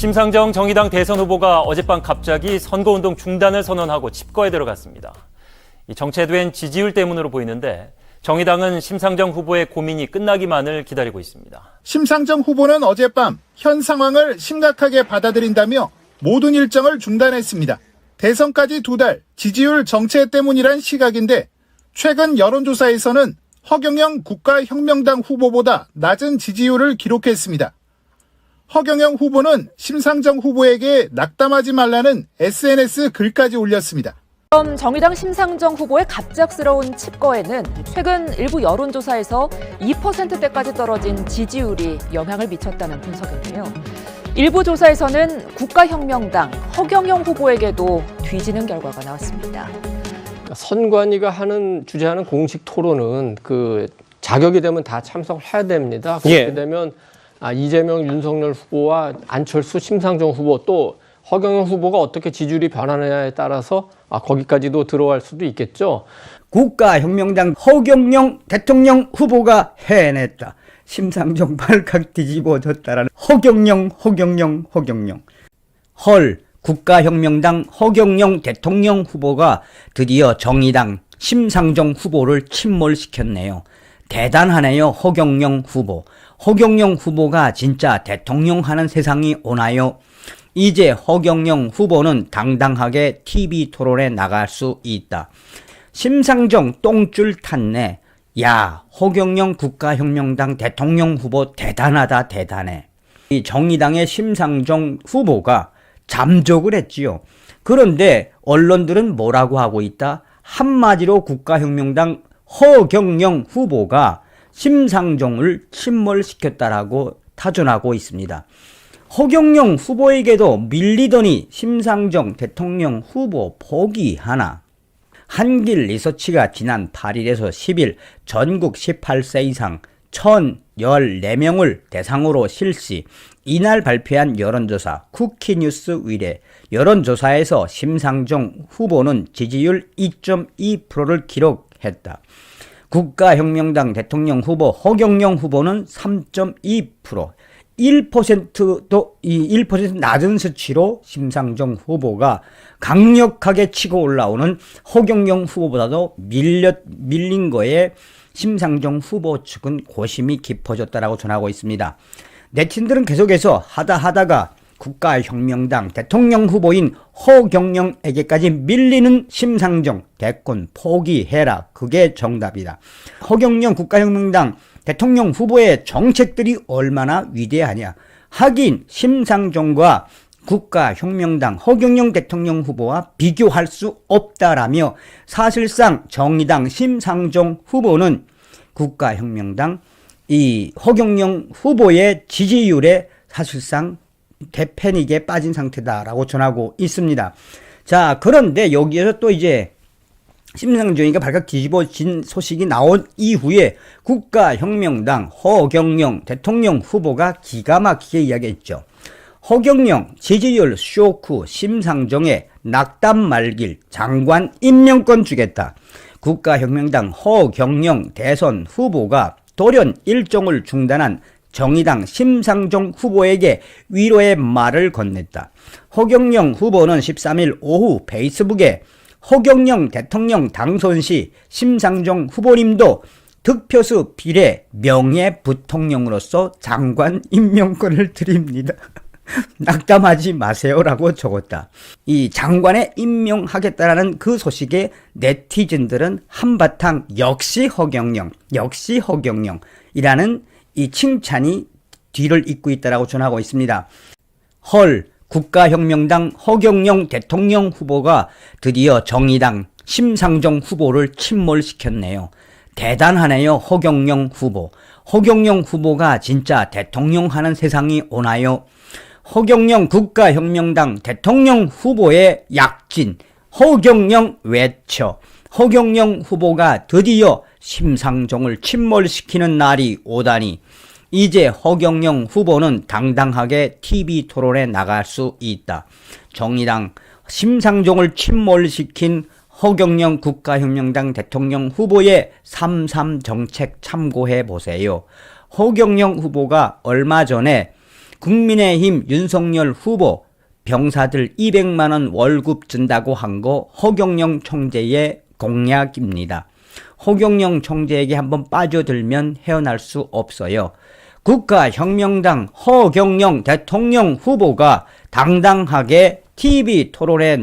심상정 정의당 대선 후보가 어젯밤 갑자기 선거운동 중단을 선언하고 칩거에 들어갔습니다. 정체된 지지율 때문으로 보이는데 정의당은 심상정 후보의 고민이 끝나기만을 기다리고 있습니다. 심상정 후보는 어젯밤 현 상황을 심각하게 받아들인다며 모든 일정을 중단했습니다. 대선까지 2달, 지지율 정체 때문이란 시각인데 최근 여론조사에서는 허경영 국가혁명당 후보보다 낮은 지지율을 기록했습니다. 허경영 후보는 심상정 후보에게 낙담하지 말라는 SNS 글까지 올렸습니다. 그럼 정의당 심상정 후보의 갑작스러운 칩거에는 최근 일부 여론조사에서 2%대까지 떨어진 지지율이 영향을 미쳤다는 분석인데요. 일부 조사에서는 국가혁명당 허경영 후보에게도 뒤지는 결과가 나왔습니다. 선관위가 주재하는 공식 토론은 자격이 되면 다 참석을 해야 됩니다. 그렇게 되면 이재명, 윤석열 후보와 안철수, 심상정 후보 또 허경영 후보가 어떻게 지지율이 변하느냐에 따라서 거기까지도 들어갈 수도 있겠죠. 국가혁명당 허경영 대통령 후보가 해냈다. 심상정 발칵 뒤집어졌다라는 허경영. 헐, 국가혁명당 허경영 대통령 후보가 드디어 정의당 심상정 후보를 침몰시켰네요. 대단하네요, 허경영 후보. 허경영 후보가 진짜 대통령 하는 세상이 오나요? 이제 허경영 후보는 당당하게 TV 토론에 나갈 수 있다. 심상정 똥줄 탔네. 야, 허경영 국가혁명당 대통령 후보 대단하다, 대단해. 이 정의당의 심상정 후보가 잠적을 했지요. 그런데 언론들은 뭐라고 하고 있다? 한마디로 국가혁명당 허경영 후보가 심상정을 침몰시켰다라고 타전하고 있습니다. 허경영 후보에게도 밀리더니 심상정 대통령 후보 포기하나? 한길 리서치가 지난 8일에서 10일 전국 18세 이상 1,014명을 대상으로 실시, 이날 발표한 여론조사 쿠키뉴스 의뢰 여론조사에서 심상정 후보는 지지율 2.2%를 기록했다. 국가혁명당 대통령 후보 허경영 후보는 3.2%, 1%도 1% 낮은 수치로 심상정 후보가 강력하게 치고 올라오는 허경영 후보보다도 밀린 거에 심상정 후보 측은 고심이 깊어졌다라고 전하고 있습니다. 네티즌들은 계속해서 하다가 국가혁명당 대통령 후보인 허경영에게까지 밀리는 심상정 대권 포기해라. 그게 정답이다. 허경영 국가혁명당 대통령 후보의 정책들이 얼마나 위대하냐. 하긴 심상정과 국가혁명당 허경영 대통령 후보와 비교할 수 없다라며 사실상 정의당 심상정 후보는 국가혁명당 이 허경영 후보의 지지율에 사실상 대패닉에 빠진 상태다라고 전하고 있습니다. 자, 그런데 여기에서 또 이제 심상정이가 발칵 뒤집어진 소식이 나온 이후에 국가혁명당 허경영 대통령 후보가 기가 막히게 이야기했죠. 허경영 지지율 쇼크, 심상정의 낙담 말길, 장관 임명권 주겠다. 국가혁명당 허경영 대선 후보가 돌연 일정을 중단한 정의당 심상정 후보에게 위로의 말을 건넸다. 허경영 후보는 13일 오후 페이스북에 허경영 대통령 당선 시 심상정 후보님도 득표수 비례 명예부통령으로서 장관 임명권을 드립니다. 낙담하지 마세요라고 적었다. 이 장관에 임명하겠다라는 그 소식에 네티즌들은 한바탕 역시 허경영이라는 이 칭찬이 뒤를 잇고 있다라고 전하고 있습니다. 헐, 국가혁명당 허경영 대통령 후보가 드디어 정의당 심상정 후보를 침몰시켰네요. 대단하네요, 허경영 후보. 허경영 후보가 진짜 대통령 하는 세상이 오나요? 허경영 국가혁명당 대통령 후보의 약진, 허경영 외쳐. 허경영 후보가 드디어 심상정을 침몰시키는 날이 오다니 이제 허경영 후보는 당당하게 TV 토론에 나갈 수 있다. 정의당 심상정을 침몰시킨 허경영 국가혁명당 대통령 후보의 3.3 정책 참고해 보세요. 허경영 후보가 얼마 전에 국민의힘 윤석열 후보 병사들 200만 원 월급 준다고 한 거 허경영 총재의 공약입니다. 허경영 총재에게 한번 빠져들면 헤어날 수 없어요. 국가혁명당 허경영 대통령 후보가 당당하게 TV 토론에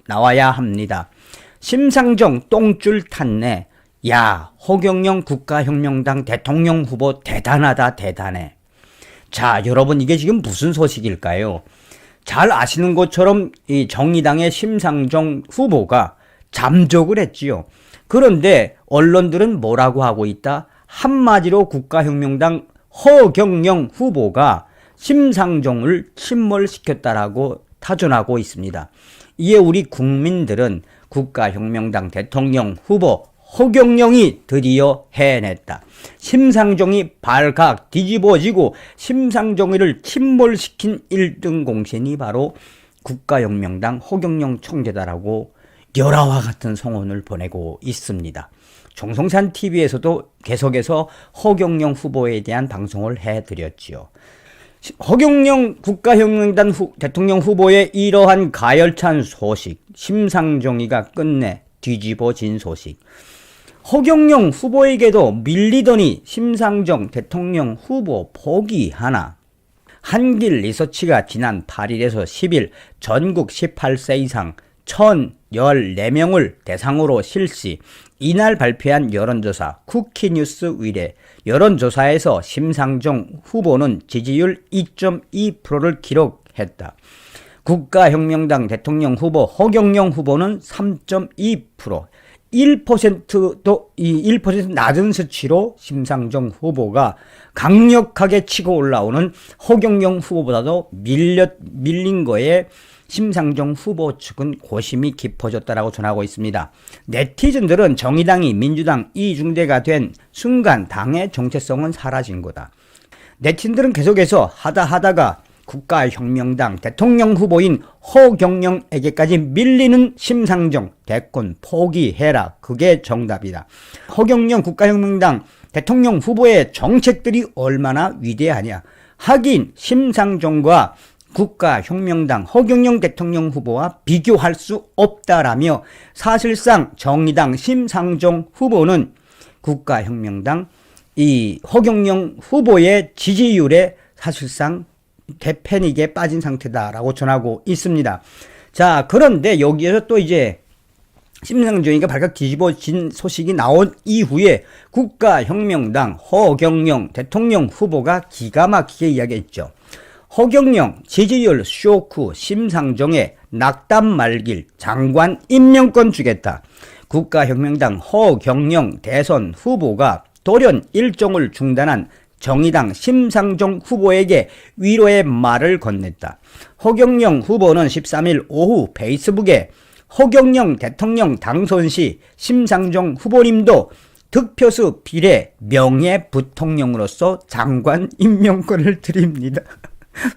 나와야 합니다. 심상정 똥줄 탔네. 야, 허경영 국가혁명당 대통령 후보 대단하다, 대단해. 자, 여러분, 이게 지금 무슨 소식일까요? 잘 아시는 것처럼 이 정의당의 심상정 후보가 잠적을 했지요. 그런데 언론들은 뭐라고 하고 있다? 한마디로 국가혁명당 허경영 후보가 심상정을 침몰시켰다라고 타전하고 있습니다. 이에 우리 국민들은 국가혁명당 대통령 후보 허경영이 드디어 해냈다. 심상정이 발칵 뒤집어지고 심상정이를 침몰시킨 1등 공신이 바로 국가혁명당 허경영 총재다라고 열화와 같은 성원을 보내고 있습니다. 종성산 TV에서도 계속해서 허경영 후보에 대한 방송을 해드렸지요. 허경영 국가혁명당 대통령 후보의 이러한 가열찬 소식, 심상정이가 끝내 뒤집어진 소식. 허경영 후보에게도 밀리더니 심상정 대통령 후보 포기하나? 한길 리서치가 지난 8일에서 10일 전국 18세 이상 1,014명을 대상으로 실시, 이날 발표한 여론조사 쿠키뉴스 의뢰 여론조사에서 심상정 후보는 지지율 2.2%를 기록했다. 국가혁명당 대통령 후보 허경영 후보는 3.2%, 1%도 1% 낮은 수치로 심상정 후보가 강력하게 치고 올라오는 허경영 후보보다도 밀린 거에 심상정 후보 측은 고심이 깊어졌다라고 전하고 있습니다. 네티즌들은 정의당이 민주당 이중대가 된 순간 당의 정체성은 사라진 거다. 네티즌들은 계속해서 하다가 국가혁명당 대통령 후보인 허경영에게까지 밀리는 심상정 대권 포기해라. 그게 정답이다. 허경영 국가혁명당 대통령 후보의 정책들이 얼마나 위대하냐. 하긴 심상정과 국가혁명당 허경영 대통령 후보와 비교할 수 없다라며 사실상 정의당 심상정 후보는 국가혁명당 이 허경영 후보의 지지율에 사실상 대패닉에 빠진 상태다라고 전하고 있습니다. 자, 그런데 여기에서 또 이제 심상정이가 발칵 뒤집어진 소식이 나온 이후에 국가혁명당 허경영 대통령 후보가 기가 막히게 이야기했죠. 허경영 지지율 쇼크, 심상정의 낙담 말길, 장관 임명권 주겠다. 국가혁명당 허경영 대선 후보가 돌연 일정을 중단한 정의당 심상정 후보에게 위로의 말을 건넸다. 허경영 후보는 13일 오후 페이스북에 허경영 대통령 당선 시 심상정 후보님도 득표수 비례 명예부통령으로서 장관 임명권을 드립니다.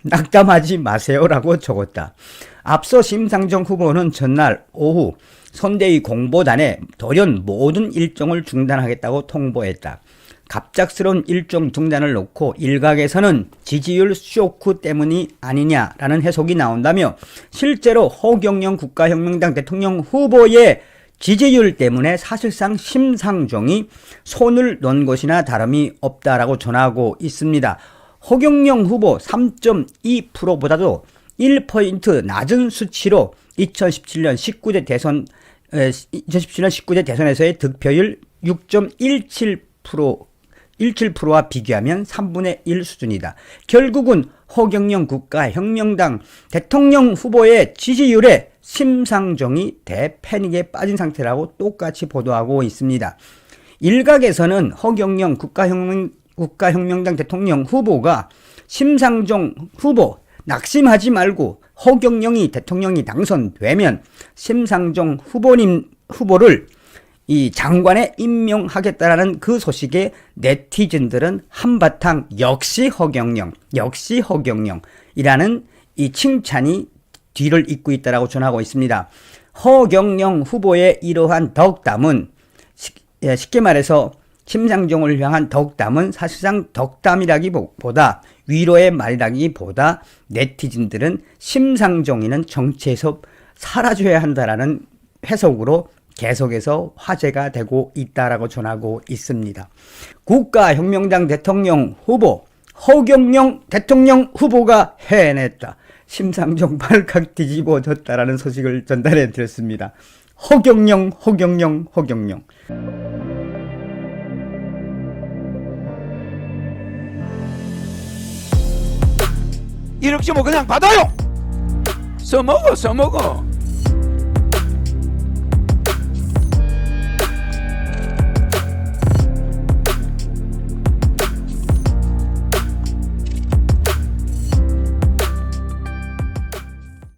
낙담하지 마세요라고 적었다. 앞서 심상정 후보는 전날 오후 선대위 공보단에 돌연 모든 일정을 중단하겠다고 통보했다. 갑작스러운 일정 중단을 놓고 일각에서는 지지율 쇼크 때문이 아니냐라는 해석이 나온다며 실제로 허경영 국가혁명당 대통령 후보의 지지율 때문에 사실상 심상정이 손을 놓은 것이나 다름이 없다라고 전하고 있습니다. 허경영 후보 3.2%보다도 1% 낮은 수치로 2017년 19대 대선에서의 득표율 6.17%와 비교하면 3분의 1 수준이다. 결국은 허경영 국가혁명당 대통령 후보의 지지율에 심상정이 대패닉에 빠진 상태라고 똑같이 보도하고 있습니다. 일각에서는 허경영 국가혁명당 대통령 후보가 심상정 후보 낙심하지 말고 허경영이 대통령이 당선되면 심상정 후보를 이 장관에 임명하겠다라는 그 소식에 네티즌들은 한바탕 역시 허경영이라는 이 칭찬이 뒤를 잇고 있다라고 전하고 있습니다. 허경영 후보의 이러한 덕담은 쉽게 말해서 심상정을 향한 덕담은 사실상 덕담이라기보다 위로의 말이라기보다 네티즌들은 심상정이는 정치에서 사라져야 한다라는 해석으로 계속해서 화제가 되고 있다라고 전하고 있습니다. 국가혁명당 대통령 후보 허경영 대통령 후보가 해냈다. 심상정 발칵 뒤집어졌다라는 소식을 전달해 드렸습니다. 허경영. 이렇게 뭐 그냥 받아요. 써먹어.